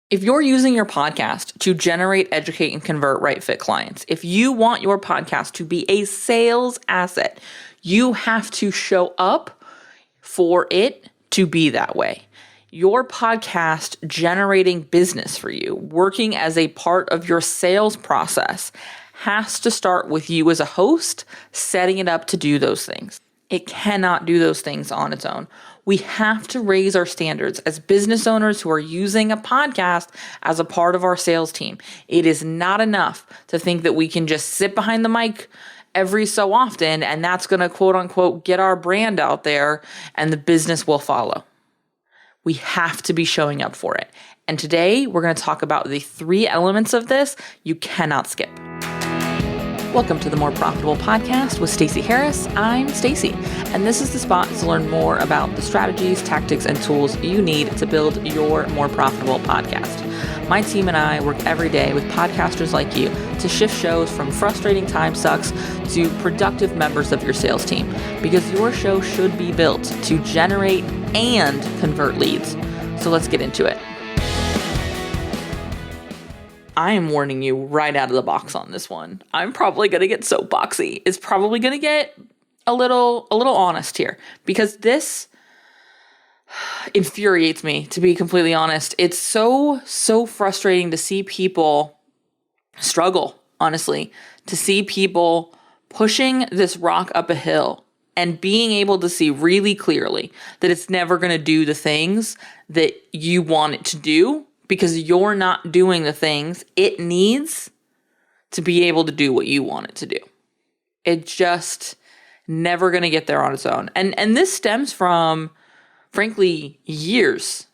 If you're using your podcast to generate, educate, and convert right fit clients, if you want your podcast to be a sales asset, you have to show up for it to be that way. Your podcast generating business for you, working as a part of your sales process, has to start with you as a host, setting it up to do those things. It cannot do those things on its own. We have to raise our standards as business owners who are using a podcast as a part of our sales team. It is not enough to think that we can just sit behind the mic every so often and that's going to quote unquote get our brand out there and the business will follow. We have to be showing up for it. And today we're going to talk about the 3 elements of this you cannot skip. Welcome to the More Profitable Podcast with Stacey Harris. I'm Stacey, and this is the spot to learn more about the strategies, tactics, and tools you need to build your more profitable podcast. My team and I work every day with podcasters like you to shift shows from frustrating time sucks to productive members of your sales team, because your show should be built to generate and convert leads. So let's get into it. I am warning you right out of the box on this one. I'm probably going to get soapboxy. It's probably going to get a little honest here, because this infuriates me, to be completely honest. It's so frustrating to see people struggle, honestly, to see people pushing this rock up a hill and being able to see really clearly that it's never going to do the things that you want it to do, because you're not doing the things it needs to be able to do what you want it to do. It's just never going to get there on its own. And this stems from, frankly, years.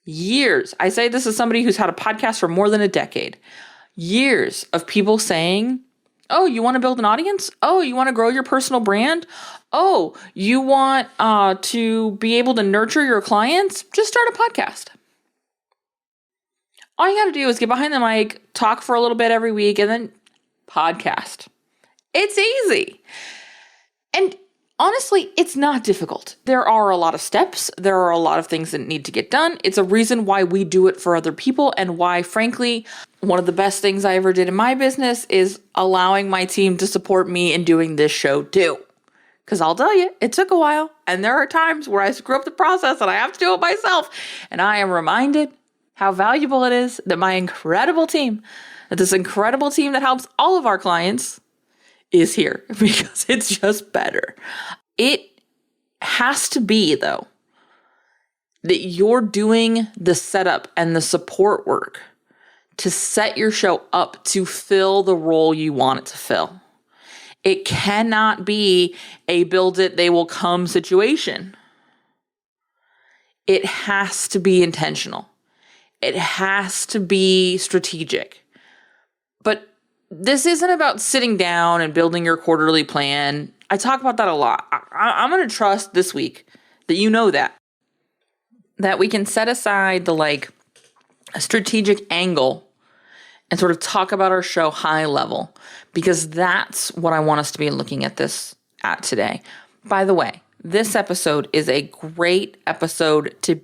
I say this as somebody who's had a podcast for more than a decade. Years of people saying, oh, you want to build an audience? Oh, you want to grow your personal brand? Oh, you want to be able to nurture your clients? Just start a podcast. All you got to do is get behind the mic, talk for a little bit every week, and then podcast. It's easy. And honestly, it's not difficult. There are a lot of steps. There are a lot of things that need to get done. It's a reason why we do it for other people, and why, frankly, one of the best things I ever did in my business is allowing my team to support me in doing this show too. Because I'll tell you, it took a while, and there are times where I screw up the process and I have to do it myself. And I am reminded how valuable it is that my incredible team, that this incredible team that helps all of our clients is here, because it's just better. It has to be, though, that you're doing the setup and the support work to set your show up to fill the role you want it to fill. It cannot be a build it, they will come situation. It has to be intentional. It has to be strategic. But this isn't about sitting down and building your quarterly plan. I talk about that a lot. I'm going to trust this week that you know that we can set aside the a strategic angle and sort of talk about our show high level, because that's what I want us to be looking at this at today. By the way, this episode is a great episode to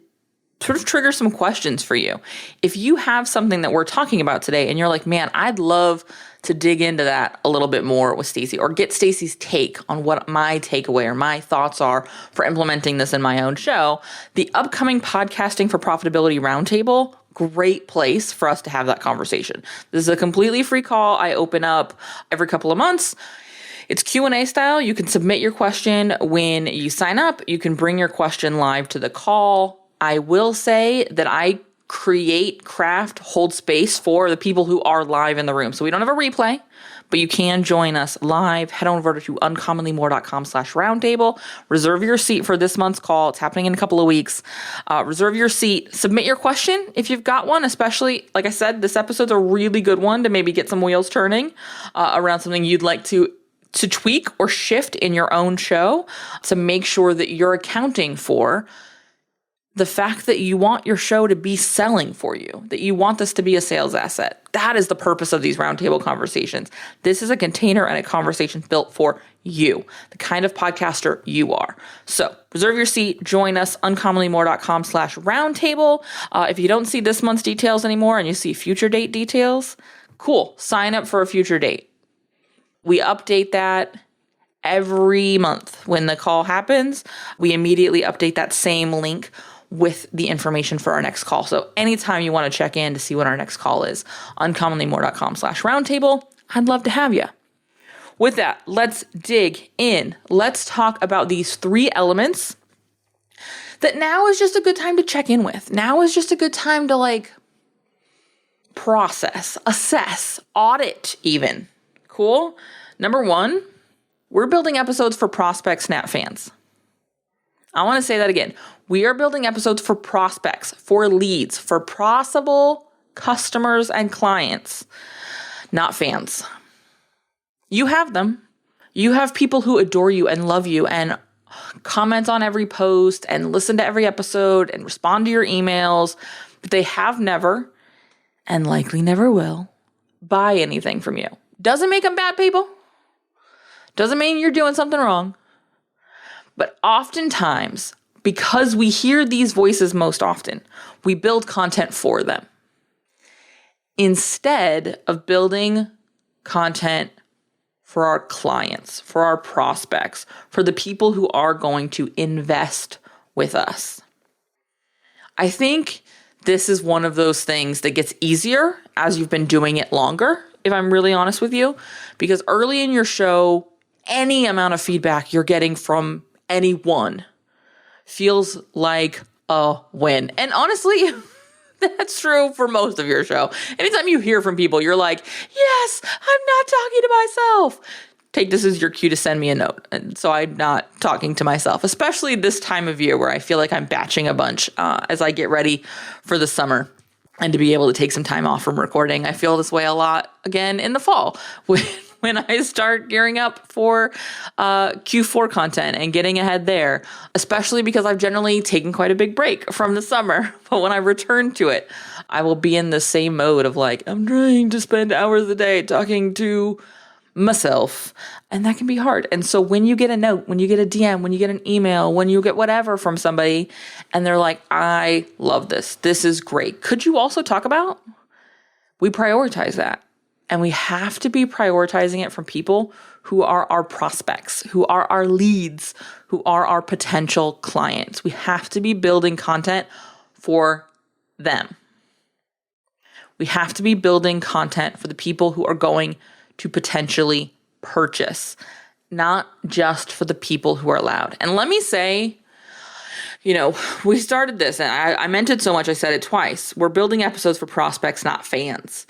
sort of trigger some questions for you. If you have something that we're talking about today and you're like, man, I'd love to dig into that a little bit more with Stacey, or get Stacey's take on what my takeaway or my thoughts are for implementing this in my own show, the upcoming Podcasting for Profitability Roundtable, great place for us to have that conversation. This is a completely free call I open up every couple of months. It's Q&A style. You can submit your question when you sign up. You can bring your question live to the call. I will say that I hold space for the people who are live in the room. So we don't have a replay, but you can join us live. Head on over to uncommonlymore.com/roundtable. Reserve your seat for this month's call. It's happening in a couple of weeks. Reserve your seat. Submit your question if you've got one, especially, like I said, this episode's a really good one to maybe get some wheels turning around something you'd like to tweak or shift in your own show to make sure that you're accounting for the fact that you want your show to be selling for you, that you want this to be a sales asset. That is the purpose of these roundtable conversations. This is a container and a conversation built for you, the kind of podcaster you are. So reserve your seat, join us, uncommonlymore.com/roundtable. If you don't see this month's details anymore and you see future date details, cool, sign up for a future date. We update that every month. When the call happens, we immediately update that same link with the information for our next call. So anytime you want to check in to see what our next call is, uncommonlymore.com/roundtable, I'd love to have you. With that, let's dig in. Let's talk about these 3 elements that now is just a good time to check in with. Now is just a good time to process, assess, audit even. Cool? Number 1, we're building episodes for prospects, not fans. I want to say that again. We are building episodes for prospects, for leads, for possible customers and clients, not fans. You have them. You have people who adore you and love you and comment on every post and listen to every episode and respond to your emails, but they have never, and likely never will, buy anything from you. Doesn't make them bad people. Doesn't mean you're doing something wrong. But oftentimes, because we hear these voices most often, we build content for them instead of building content for our clients, for our prospects, for the people who are going to invest with us. I think this is one of those things that gets easier as you've been doing it longer, if I'm really honest with you, because early in your show, any amount of feedback you're getting from anyone feels like a win. And honestly, that's true for most of your show. Anytime you hear from people, you're like, yes, I'm not talking to myself. Take this as your cue to send me a note. And so I'm not talking to myself, especially this time of year where I feel like I'm batching a bunch as I get ready for the summer and to be able to take some time off from recording. I feel this way a lot again in the fall when I start gearing up for Q4 content and getting ahead there, especially because I've generally taken quite a big break from the summer. But when I return to it, I will be in the same mode of I'm trying to spend hours a day talking to myself. And that can be hard. And so when you get a note, when you get a DM, when you get an email, when you get whatever from somebody and they're like, I love this. This is great. Could you also talk about? We prioritize that. And we have to be prioritizing it from people who are our prospects, who are our leads, who are our potential clients. We have to be building content for them. We have to be building content for the people who are going to potentially purchase, not just for the people who are loud. And let me say, we started this and I meant it so much, I said it twice. We're building episodes for prospects, not fans.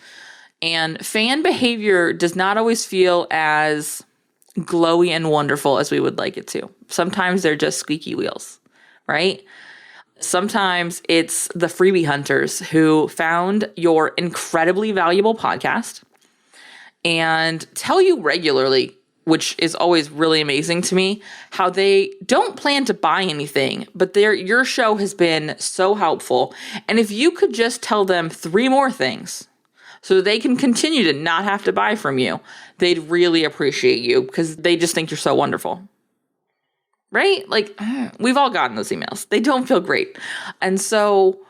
And fan behavior does not always feel as glowy and wonderful as we would like it to. Sometimes they're just squeaky wheels, right? Sometimes it's the freebie hunters who found your incredibly valuable podcast and tell you regularly, which is always really amazing to me, how they don't plan to buy anything, but your show has been so helpful. And if you could just tell them 3 more things so they can continue to not have to buy from you, they'd really appreciate you because they just think you're so wonderful. Right? We've all gotten those emails. They don't feel great. And so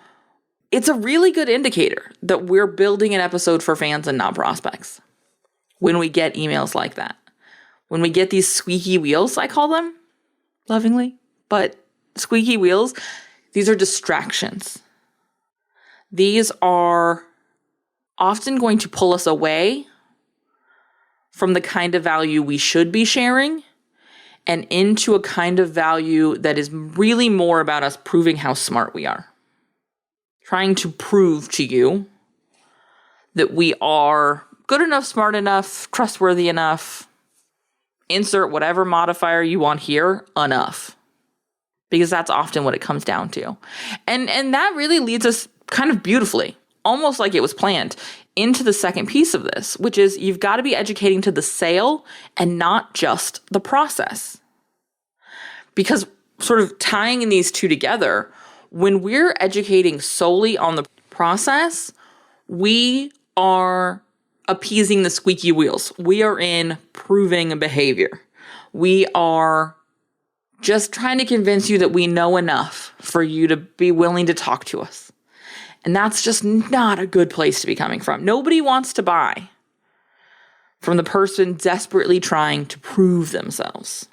it's a really good indicator that we're building an episode for fans and not prospects when we get emails like that. When we get these squeaky wheels, I call them lovingly, but squeaky wheels, these are distractions. These are often going to pull us away from the kind of value we should be sharing and into a kind of value that is really more about us proving how smart we are. Trying to prove to you that we are good enough, smart enough, trustworthy enough, insert whatever modifier you want here, enough. Because that's often what it comes down to. And that really leads us kind of beautifully, almost like it was planned, into the second piece of this, which is you've got to be educating to the sale and not just the process. Because sort of tying these two together, When we're educating solely on the process, we are appeasing the squeaky wheels. We are improving behavior. We are just trying to convince you that we know enough for you to be willing to talk to us. And that's just not a good place to be coming from. Nobody wants to buy from the person desperately trying to prove themselves.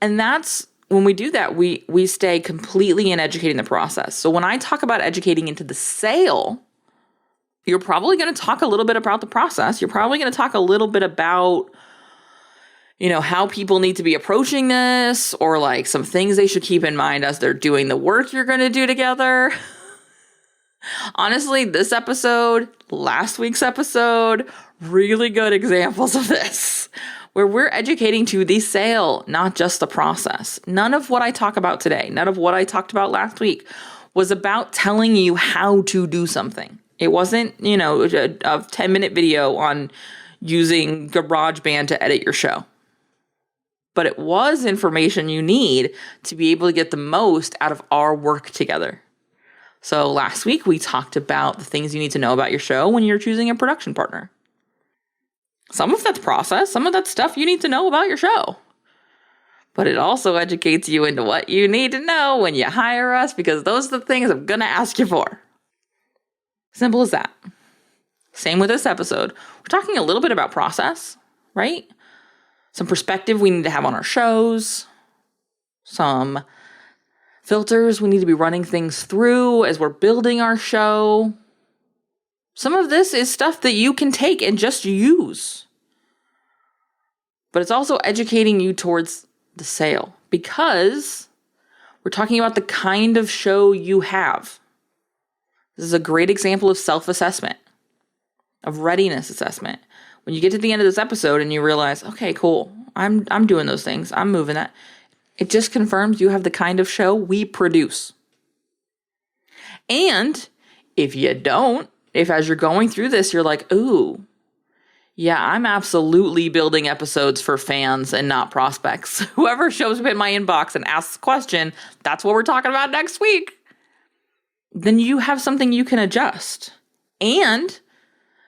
And that's when we do that, we stay completely in educating the process. So when I talk about educating into the sale, you're probably going to talk a little bit about the process. You're probably going to talk a little bit about, how people need to be approaching this, or like some things they should keep in mind as they're doing the work you're going to do together. Honestly, this episode, last week's episode, really good examples of this, where we're educating to the sale, not just the process. None of what I talk about today, none of what I talked about last week was about telling you how to do something. It wasn't, a 10-minute video on using GarageBand to edit your show. But it was information you need to be able to get the most out of our work together. So last week we talked about the things you need to know about your show when you're choosing a production partner. Some of that's process, some of that's stuff you need to know about your show. But it also educates you into what you need to know when you hire us, because those are the things I'm going to ask you for. Simple as that. Same with this episode. We're talking a little bit about process, right? Some perspective we need to have on our shows. Some filters we need to be running things through as we're building our show. Some of this is stuff that you can take and just use. But it's also educating you towards the sale, because we're talking about the kind of show you have. This is a great example of self-assessment, of readiness assessment. When you get to the end of this episode and you realize, okay, cool, I'm doing those things, I'm moving that, it just confirms you have the kind of show we produce. And if you don't, if as you're going through this, you're like, ooh, yeah, I'm absolutely building episodes for fans and not prospects. Whoever shows up in my inbox and asks a question, that's what we're talking about next week. Then you have something you can adjust. And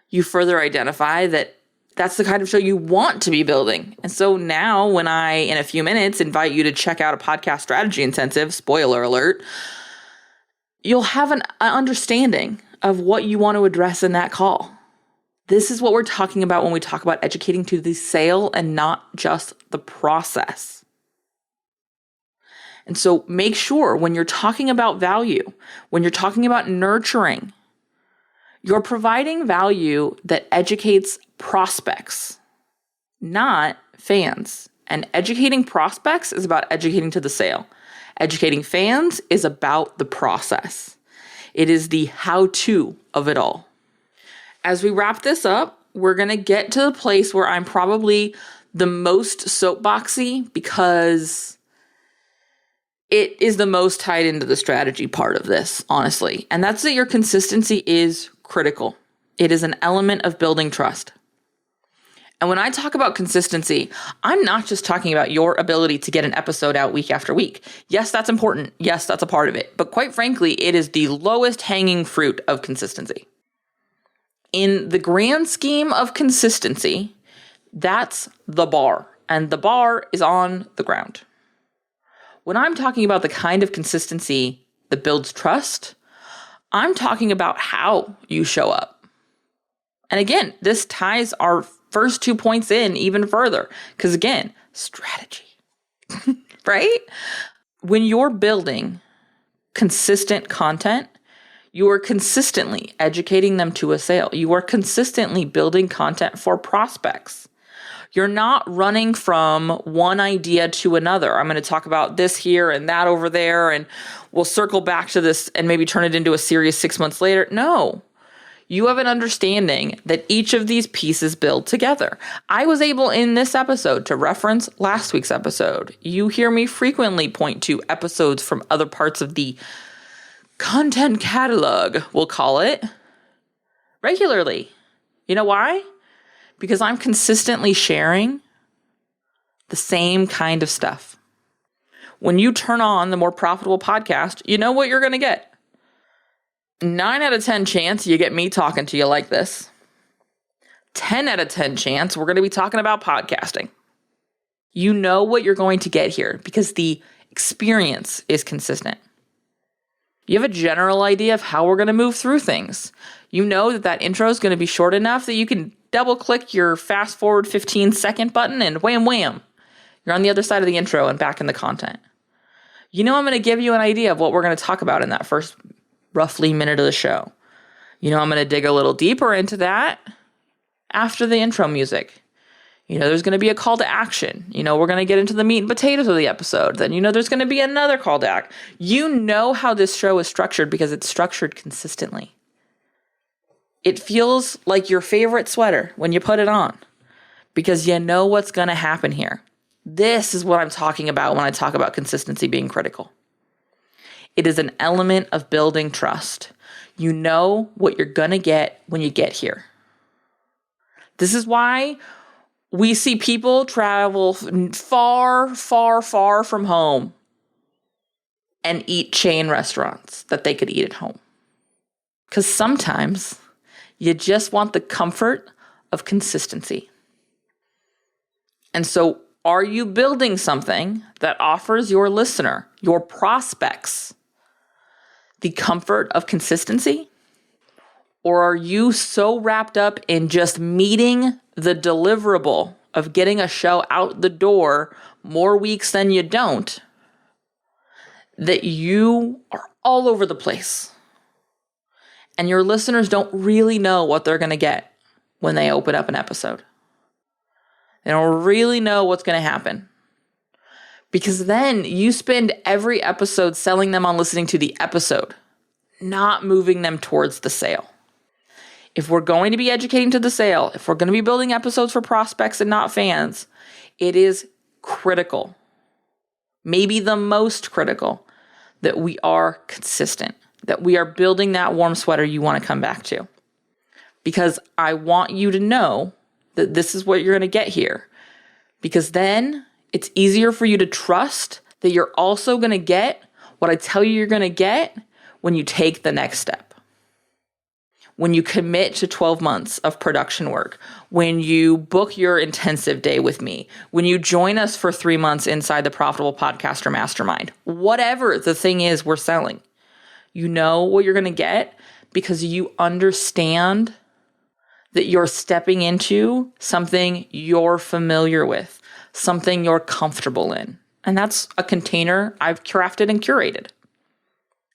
you further identify that that's the kind of show you want to be building. And so now when I, in a few minutes, invite you to check out a podcast strategy intensive, spoiler alert, you'll have an understanding of what you want to address in that call. This is what we're talking about when we talk about educating to the sale and not just the process. And so make sure when you're talking about value, when you're talking about nurturing, you're providing value that educates prospects, not fans. And educating prospects is about educating to the sale. Educating fans is about the process. It is the how-to of it all. As we wrap this up, we're going to get to the place where I'm probably the most soapboxy, because it is the most tied into the strategy part of this, honestly. And that's that your consistency is critical. It is an element of building trust. And when I talk about consistency, I'm not just talking about your ability to get an episode out week after week. Yes, that's important. Yes, that's a part of it. But quite frankly, it is the lowest hanging fruit of consistency. In the grand scheme of consistency, that's the bar. And the bar is on the ground. When I'm talking about the kind of consistency that builds trust, I'm talking about how you show up. And again, this ties our first 2 points in even further. Because again, strategy, right? When you're building consistent content, you are consistently educating them to a sale. You are consistently building content for prospects. You're not running from one idea to another. I'm going to talk about this here and that over there, and we'll circle back to this and maybe turn it into a series 6 months later. No. You have an understanding that each of these pieces build together. I was able in this episode to reference last week's episode. You hear me frequently point to episodes from other parts of the content catalog, we'll call it, regularly. You know why? Because I'm consistently sharing the same kind of stuff. When you turn on the More Profitable Podcast, you know what you're going to get. 9 out of 10 chance you get me talking to you like this. 10 out of 10 chance we're going to be talking about podcasting. You know what you're going to get here because the experience is consistent. You have a general idea of how we're going to move through things. You know that intro is going to be short enough that you can double click your fast forward 15-second button and wham, wham. You're on the other side of the intro and back in the content. You know I'm going to give you an idea of what we're going to talk about in that first roughly minute of the show. You know I'm going to dig a little deeper into that after the intro music. You know there's going to be a call to action. You know we're going to get into the meat and potatoes of the episode. Then you know there's going to be another call to act. You know how this show is structured because it's structured consistently. It feels like your favorite sweater when you put it on because you know what's going to happen here. This is what I'm talking about when I talk about consistency being critical. It is an element of building trust. You know what you're going to get when you get here. This is why we see people travel far, far, far from home and eat chain restaurants that they could eat at home. Because sometimes you just want the comfort of consistency. And so, are you building something that offers your listener, your prospects, the comfort of consistency? Or are you so wrapped up in just meeting the deliverable of getting a show out the door more weeks than you don't, that you are all over the place? And your listeners don't really know what they're going to get when they open up an episode. They don't really know what's going to happen. Because then you spend every episode selling them on listening to the episode, not moving them towards the sale. If we're going to be educating to the sale, if we're going to be building episodes for prospects and not fans, it is critical, maybe the most critical, that we are consistent, that we are building that warm sweater you want to come back to. Because I want you to know that this is what you're going to get here. Because then it's easier for you to trust that you're also going to get what I tell you you're going to get when you take the next step. When you commit to 12 months of production work, when you book your intensive day with me, when you join us for 3 months inside the Profitable Podcaster Mastermind, whatever the thing is we're selling, you know what you're going to get because you understand that you're stepping into something you're familiar with, something you're comfortable in. And that's a container I've crafted and curated.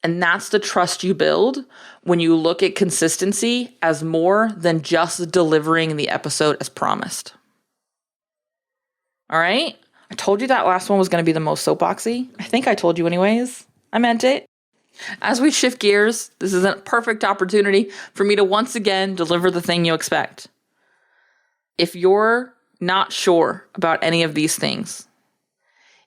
And that's the trust you build when you look at consistency as more than just delivering the episode as promised. All right? I told you that last one was going to be the most soapboxy. I think I told you anyways. I meant it. As we shift gears, this is a perfect opportunity for me to once again deliver the thing you expect. If you're not sure about any of these things,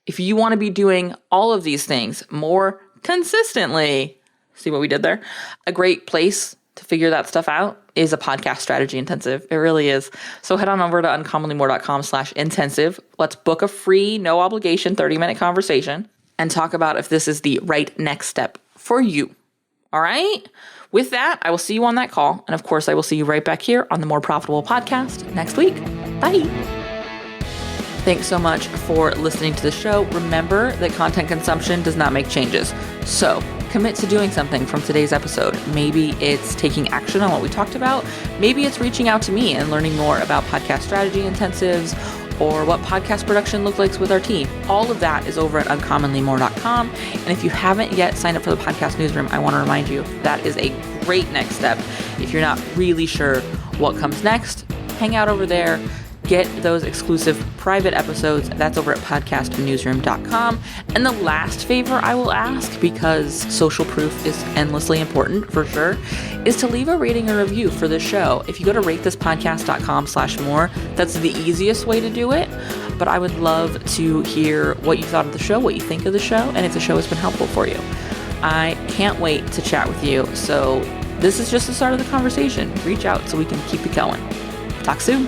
if you want to be doing all of these things more consistently, see what we did there? A great place to figure that stuff out is a podcast strategy intensive. It really is. So head on over to uncommonlymore.com/intensive. Let's book a free, no obligation 30-minute conversation and talk about if this is the right next step for you. All right? With that, I will see you on that call. And of course, I will see you right back here on the More Profitable Podcast next week. Bye. Thanks so much for listening to the show. Remember that content consumption does not make changes. So commit to doing something from today's episode. Maybe it's taking action on what we talked about. Maybe it's reaching out to me and learning more about podcast strategy intensives or what podcast production looks like with our team. All of that is over at uncommonlymore.com. And if you haven't yet signed up for the podcast newsroom, I want to remind you that is a great next step. If you're not really sure what comes next, hang out over there. Get those exclusive private episodes. That's over at podcastnewsroom.com. And the last favor I will ask, because social proof is endlessly important for sure, is to leave a rating or review for the show. If you go to ratethispodcast.com/more, that's the easiest way to do it. But I would love to hear what you thought of the show, what you think of the show, and if the show has been helpful for you. I can't wait to chat with you. So this is just the start of the conversation. Reach out so we can keep it going. Talk soon.